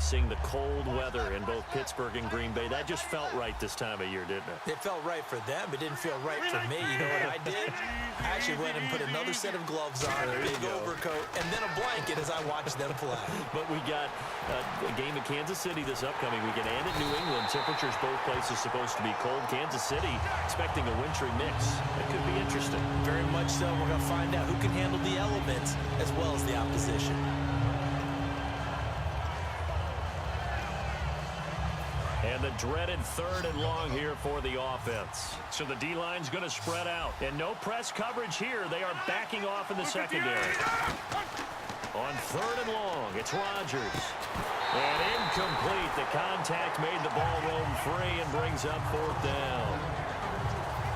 facing the cold weather in both Pittsburgh and Green Bay. That just felt right this time of year, didn't it? It felt right for them. It didn't feel right for me. You know what I did? I actually went and put another set of gloves on, a big overcoat, and then a blanket as I watched them play. But we got a game in Kansas City this upcoming weekend and in New England. Temperatures both places supposed to be cold. Kansas City expecting a wintry mix. That could be interesting. Very much so. We're going to find out who can handle the elements as well as the opposition. And the dreaded 3rd and long here for the offense. So the D-line's going to spread out. And no press coverage here. They are backing off in the secondary. On 3rd and long, it's Rodgers. And incomplete. The contact made the ball roam free and brings up 4th down.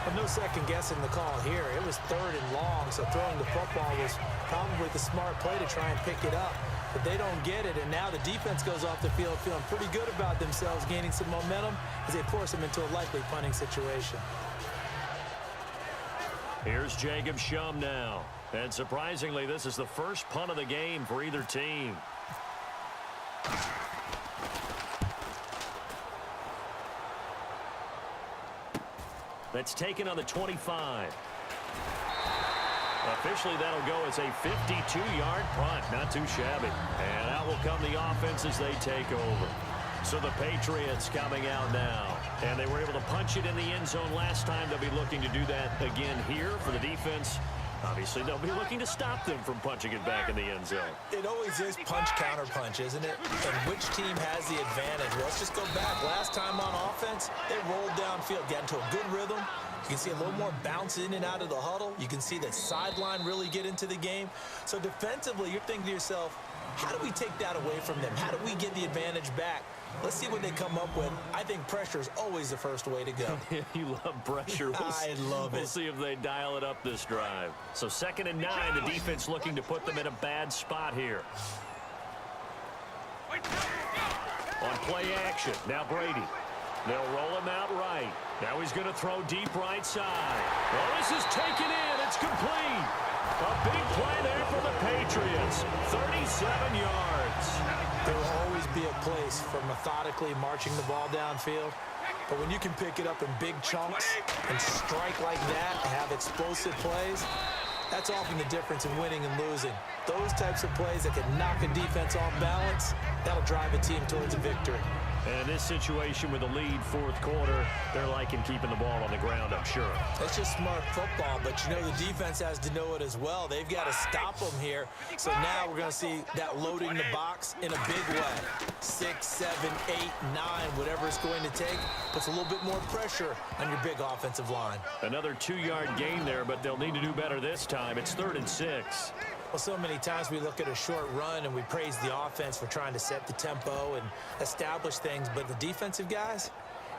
But no second guessing the call here. It was 3rd and long, so throwing the football was probably the smart play to try and pick it up. But they don't get it, and now the defense goes off the field feeling pretty good about themselves, gaining some momentum as they force them into a likely punting situation. Here's Jacob Shum now. And surprisingly, this is the first punt of the game for either team. That's taken on the 25. Officially, that'll go as a 52-yard punt. Not too shabby. And out will come the offense as they take over. So the Patriots coming out now. And they were able to punch it in the end zone last time. They'll be looking to do that again here for the defense. Obviously, they'll be looking to stop them from punching it back in the end zone. It always is punch-counter-punch, isn't it? And which team has the advantage? Well, let's just go back. Last time on offense, they rolled downfield, got into a good rhythm. You can see a little more bounce in and out of the huddle. You can see the sideline really get into the game. So defensively, you're thinking to yourself, how do we take that away from them? How do we get the advantage back? Let's see what they come up with. I think pressure is always the first way to go. You love pressure. I love it. We'll see if they dial it up this drive. So 2nd and 9, the defense looking to put them in a bad spot here. On play action, now Brady. They'll roll him out right. Now he's going to throw deep right side. Well, this is taken in. It's complete. A big play there for the Patriots. 37 yards. There will always be a place for methodically marching the ball downfield. But when you can pick it up in big chunks and strike like that, have explosive plays, that's often the difference in winning and losing. Those types of plays that can knock a defense off balance, that'll drive a team towards a victory. And in this situation with a lead 4th quarter, they're liking keeping the ball on the ground, I'm sure. That's just smart football, but you know the defense has to know it as well. They've got to stop them here. So now we're going to see that loading the box in a big way. 6, 7, 8, 9, whatever it's going to take, puts a little bit more pressure on your big offensive line. Another 2-yard gain there, but they'll need to do better this time. It's 3rd and 6. Well, so many times we look at a short run and we praise the offense for trying to set the tempo and establish things, but the defensive guys,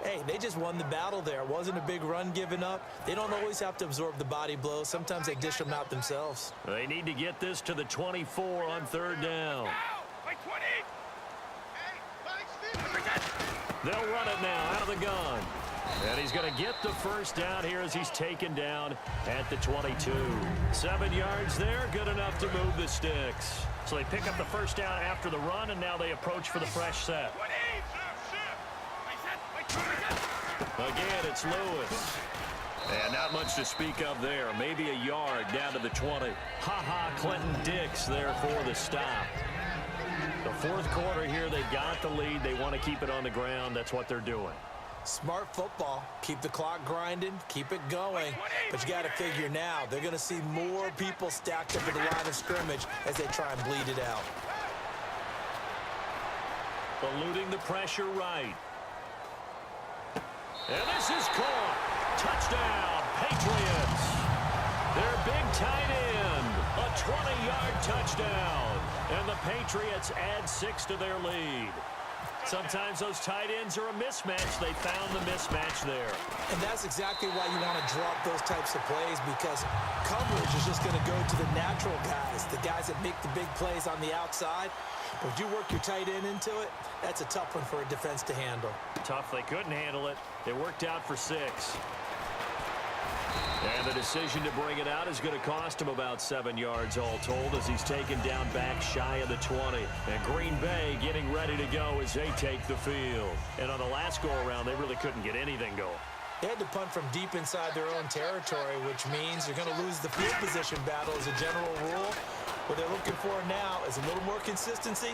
hey, they just won the battle there. It wasn't a big run given up. They don't always have to absorb the body blows. Sometimes they dish them out themselves. They need to get this to the 24 on 3rd down. They'll run it now out of the gun. And he's going to get the first down here as he's taken down at the 22. 7 yards there, good enough to move the sticks. So they pick up the first down after the run, and now they approach for the fresh set. Again, it's Lewis. And not much to speak of there. Maybe a yard down to the 20. Clinton Dix there for the stop. The 4th quarter here, they've got the lead. They want to keep it on the ground. That's what they're doing. Smart football. Keep the clock grinding. Keep it going. But you got to figure now, they're going to see more people stacked up at the line of scrimmage as they try and bleed it out. Eluding the pressure right. And this is caught. Touchdown, Patriots. Their big tight end. A 20-yard touchdown. And the Patriots add 6 to their lead. Sometimes those tight ends are a mismatch. They found the mismatch there. And that's exactly why you want to drop those types of plays, because coverage is just going to go to the natural guys, the guys that make the big plays on the outside. But if you work your tight end into it, that's a tough one for a defense to handle. Tough. They couldn't handle it. It worked out for 6. And the decision to bring it out is going to cost him about 7 yards all told as he's taken down back shy of the 20. And Green Bay getting ready to go as they take the field. And on the last go-around, they really couldn't get anything going. They had to punt from deep inside their own territory, which means you're going to lose the field position battle as a general rule. What they're looking for now is a little more consistency,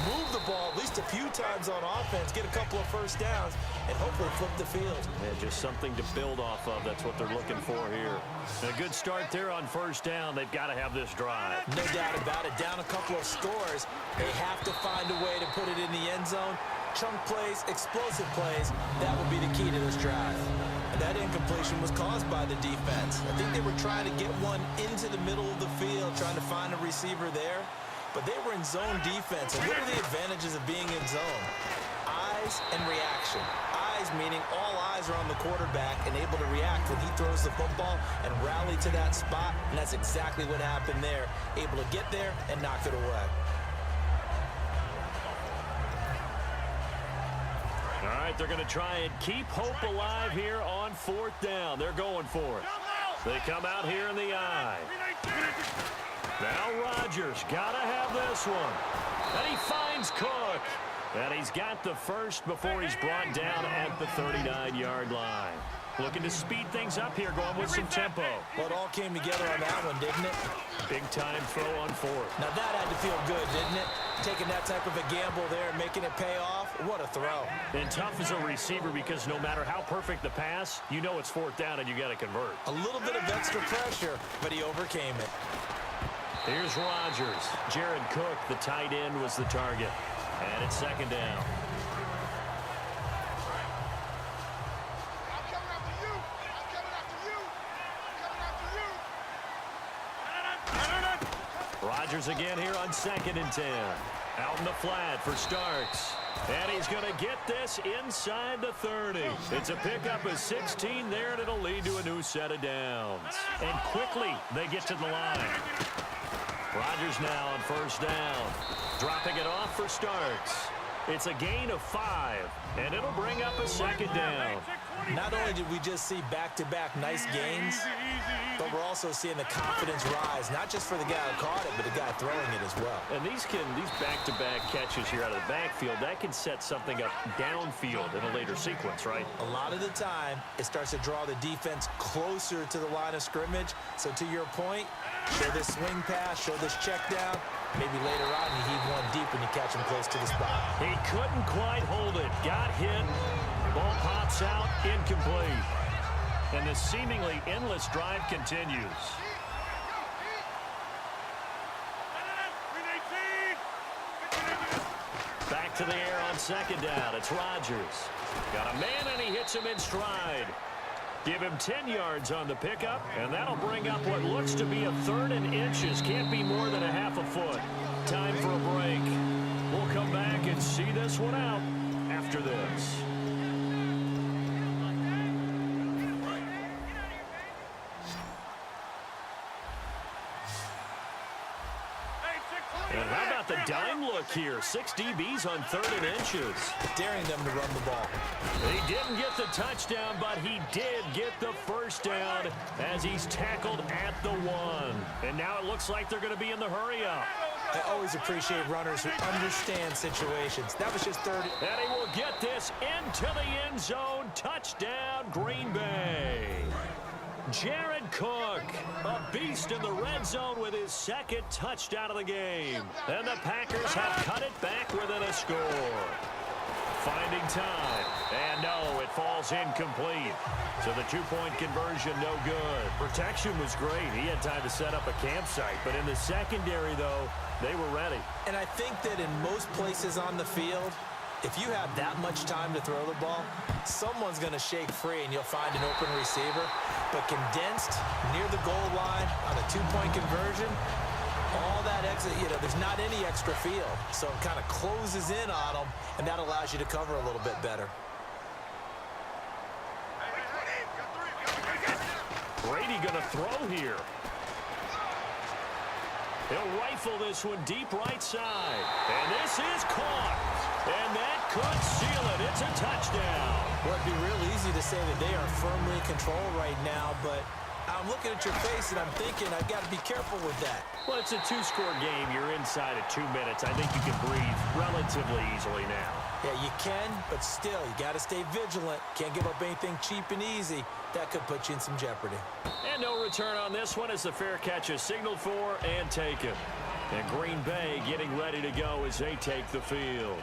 move the ball at least a few times on offense, get a couple of first downs, and hopefully flip the field. Yeah, just something to build off of. That's what they're looking for here. And a good start there on first down. They've got to have this drive. No doubt about it. Down a couple of scores, they have to find a way to put it in the end zone. Chunk plays, explosive plays, that will be the key to this drive. And that incompletion was caused by the defense. I think they were trying to get one into the middle of the field, trying to find a receiver there. But they were in zone defense. And what are the advantages of being in zone? Eyes and reaction. Eyes meaning all eyes are on the quarterback and able to react when he throws the football and rally to that spot. And that's exactly what happened there. Able to get there and knock it away. All right, they're going to try and keep hope alive here on fourth down. They're going for it. They come out here in the eye. Now Rodgers got to have this one. And he finds Cook. And he's got the first before he's brought down at the 39-yard line. Looking to speed things up here, going with some tempo. Well, it all came together on that one, didn't it? Big-time throw on fourth. Now that had to feel good, didn't it? Taking that type of a gamble there and making it pay off. What a throw. And tough as a receiver because no matter how perfect the pass, you know it's fourth down and you got to convert. A little bit of extra pressure, but he overcame it. Here's Rodgers. Jared Cook, the tight end, was the target. And it's second down. Rodgers again here on 2nd and 10. Out in the flat for Starks. And he's going to get this inside the 30. It's a pickup of 16 there, and it'll lead to a new set of downs. And quickly, they get to the line. Rodgers now on first down. Dropping it off for Starks. It's a gain of 5, and it'll bring up a second down. Not only did we just see back-to-back nice gains, but we're also seeing the confidence rise, not just for the guy who caught it, but the guy throwing it as well. And these back-to-back catches here out of the backfield, that can set something up downfield in a later sequence, right? A lot of the time, it starts to draw the defense closer to the line of scrimmage. So to your point, show this swing pass, show this check down. Maybe later on you heave one deep when you catch him close to the spot. He couldn't quite hold it. Got hit. Ball pops out. Incomplete. And the seemingly endless drive continues. Back to the air on second down. It's Rodgers. Got a man and he hits him in stride. Give him 10 yards on the pickup, and that'll bring up what looks to be a 3rd and inches. Can't be more than a half a foot. Time for a break. We'll come back and see this one out after this. And how about the dime look here? 6 DBs on 3rd and inches. Daring them to run the ball. He didn't get the touchdown, but he did get the first down as he's tackled at the 1. And now it looks like they're going to be in the hurry-up. I always appreciate runners who understand situations. That was just 30. And he will get this into the end zone. Touchdown, Green Bay. Jared Cook, a beast in the red zone with his 2nd touchdown of the game. And the Packers have cut it back within a score. Finding time. And no, it falls incomplete. So the 2-point conversion, no good. Protection was great. He had time to set up a campsite. But in the secondary, though, they were ready. And I think that in most places on the field, if you have that much time to throw the ball, someone's going to shake free and you'll find an open receiver. But condensed near the goal line on a 2-point conversion, all that exit, there's not any extra field. So it kind of closes in on them, and that allows you to cover a little bit better. Brady going to throw here. He'll rifle this one deep right side. And this is caught. And that could seal it. It's a touchdown. Well, it'd be real easy to say that they are firmly in control right now, but I'm looking at your face, and I'm thinking I've got to be careful with that. Well, it's a two-score game. You're inside of 2 minutes. I think you can breathe relatively easily now. Yeah, you can, but still, you got to stay vigilant. Can't give up anything cheap and easy. That could put you in some jeopardy. And no return on this one as the fair catch is signaled for and taken. And Green Bay getting ready to go as they take the field.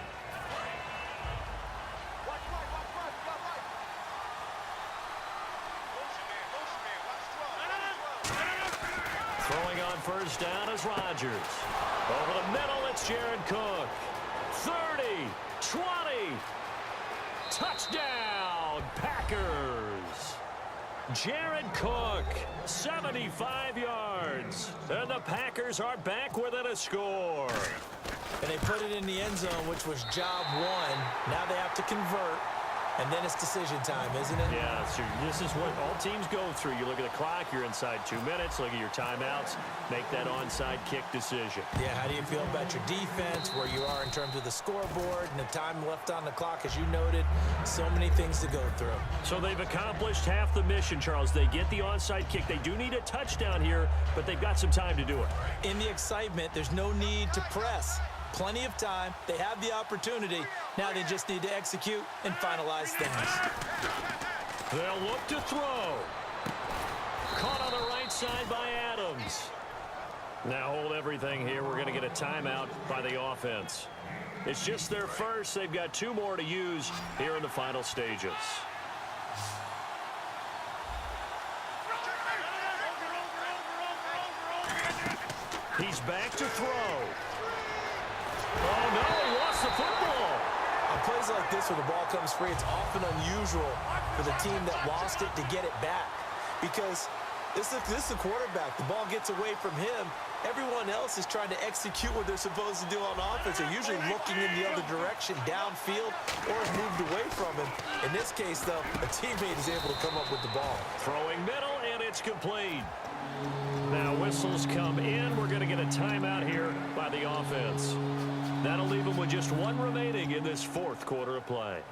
Throwing on first down is Rodgers. Over the middle, it's Jared Cook. 30, 20, touchdown, Packers. Jared Cook, 75 yards. And the Packers are back within a score. And they put it in the end zone, which was job one. Now they have to convert. And then it's decision time, isn't it? Yeah, so this is what all teams go through. You look at the clock, you're inside 2 minutes, look at your timeouts, make that onside kick decision. Yeah, how do you feel about your defense, where you are in terms of the scoreboard and the time left on the clock, as you noted? So many things to go through. So they've accomplished half the mission, Charles. They get the onside kick. They do need a touchdown here, but they've got some time to do it. In the excitement, there's no need to press. Plenty of time. They have the opportunity. Now they just need to execute and finalize things. They'll look to throw. Caught on the right side by Adams. Now hold everything here. We're going to get a timeout by the offense. It's just their first. They've got 2 more to use here in the final stages. He's back to throw. Oh, no, he lost the football. On plays like this where the ball comes free, it's often unusual for the team that lost it to get it back. Because this is the quarterback. The ball gets away from him. Everyone else is trying to execute what they're supposed to do on offense. They're usually looking in the other direction, downfield, or have moved away from him. In this case, though, a teammate is able to come up with the ball. Throwing middle, and it's complete. Now whistles come in. We're going to get a timeout here by the offense. That'll leave them with just 1 remaining in this 4th quarter of play.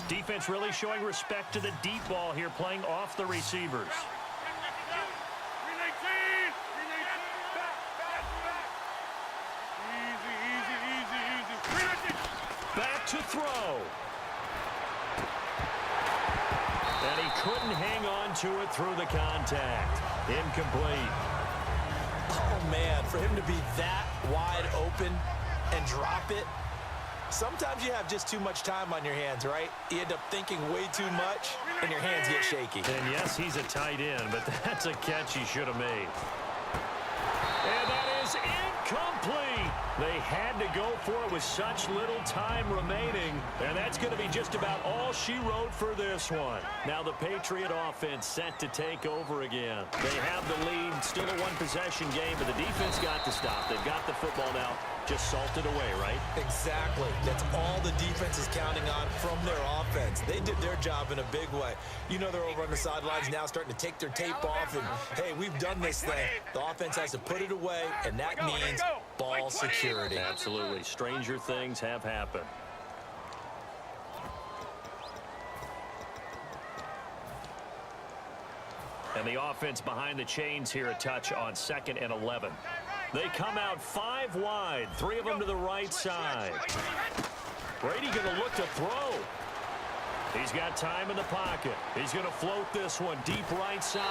Defense really showing respect to the deep ball here, playing off the receivers. Back to throw. And he couldn't hang on to it through the contact. Incomplete. Oh, man, for him to be that wide open and drop it. Sometimes you have just too much time on your hands, right? You end up thinking way too much, and your hands get shaky. And yes, he's a tight end, but that's a catch he should have made. And that is incomplete. They had to go for it with such little time remaining, and that's going to be just about all she wrote for this one. Now the Patriot offense set to take over again. They have the lead, still a 1-possession game, but the defense got to stop. They've got the football now. Just salted away, right? Exactly. That's all the defense is counting on from their offense. They did their job in a big way. You know they're over on the sidelines now starting to take their tape off and, hey, we've done this thing. The offense has to put it away, and that means ball security. Absolutely. Stranger things have happened. And the offense behind the chains here, a touch on 2nd and 11. They come out 5 wide, 3 of them to the right side. Brady going to look to throw. He's got time in the pocket. He's going to float this one deep right side.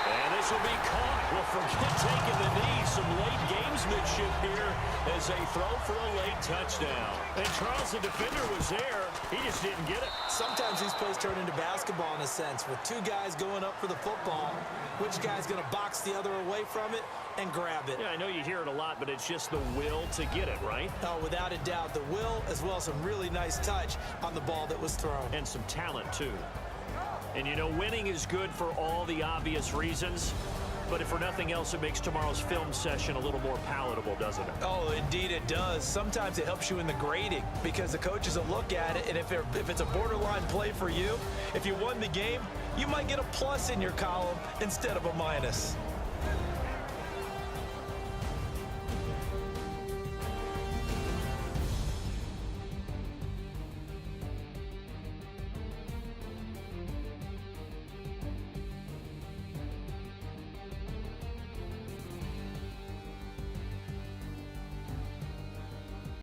And this will be caught. Well, forget taking the knee. Some late gamesmanship here as they throw for a late touchdown. And Charles, the defender, was there. He just didn't get it. Sometimes these plays turn into basketball in a sense, with 2 guys going up for the football. Which guy's going to box the other away from it and grab it? Yeah, I know you hear it a lot, but it's just the will to get it, right? Oh, without a doubt, the will as well as some really nice touch on the ball that was thrown. And some talent, too. And, you know, winning is good for all the obvious reasons, but if for nothing else, it makes tomorrow's film session a little more palatable, doesn't it? Oh, indeed it does. Sometimes it helps you in the grading because the coaches will look at it, and if it's a borderline play for you, if you won the game, you might get a plus in your column instead of a minus.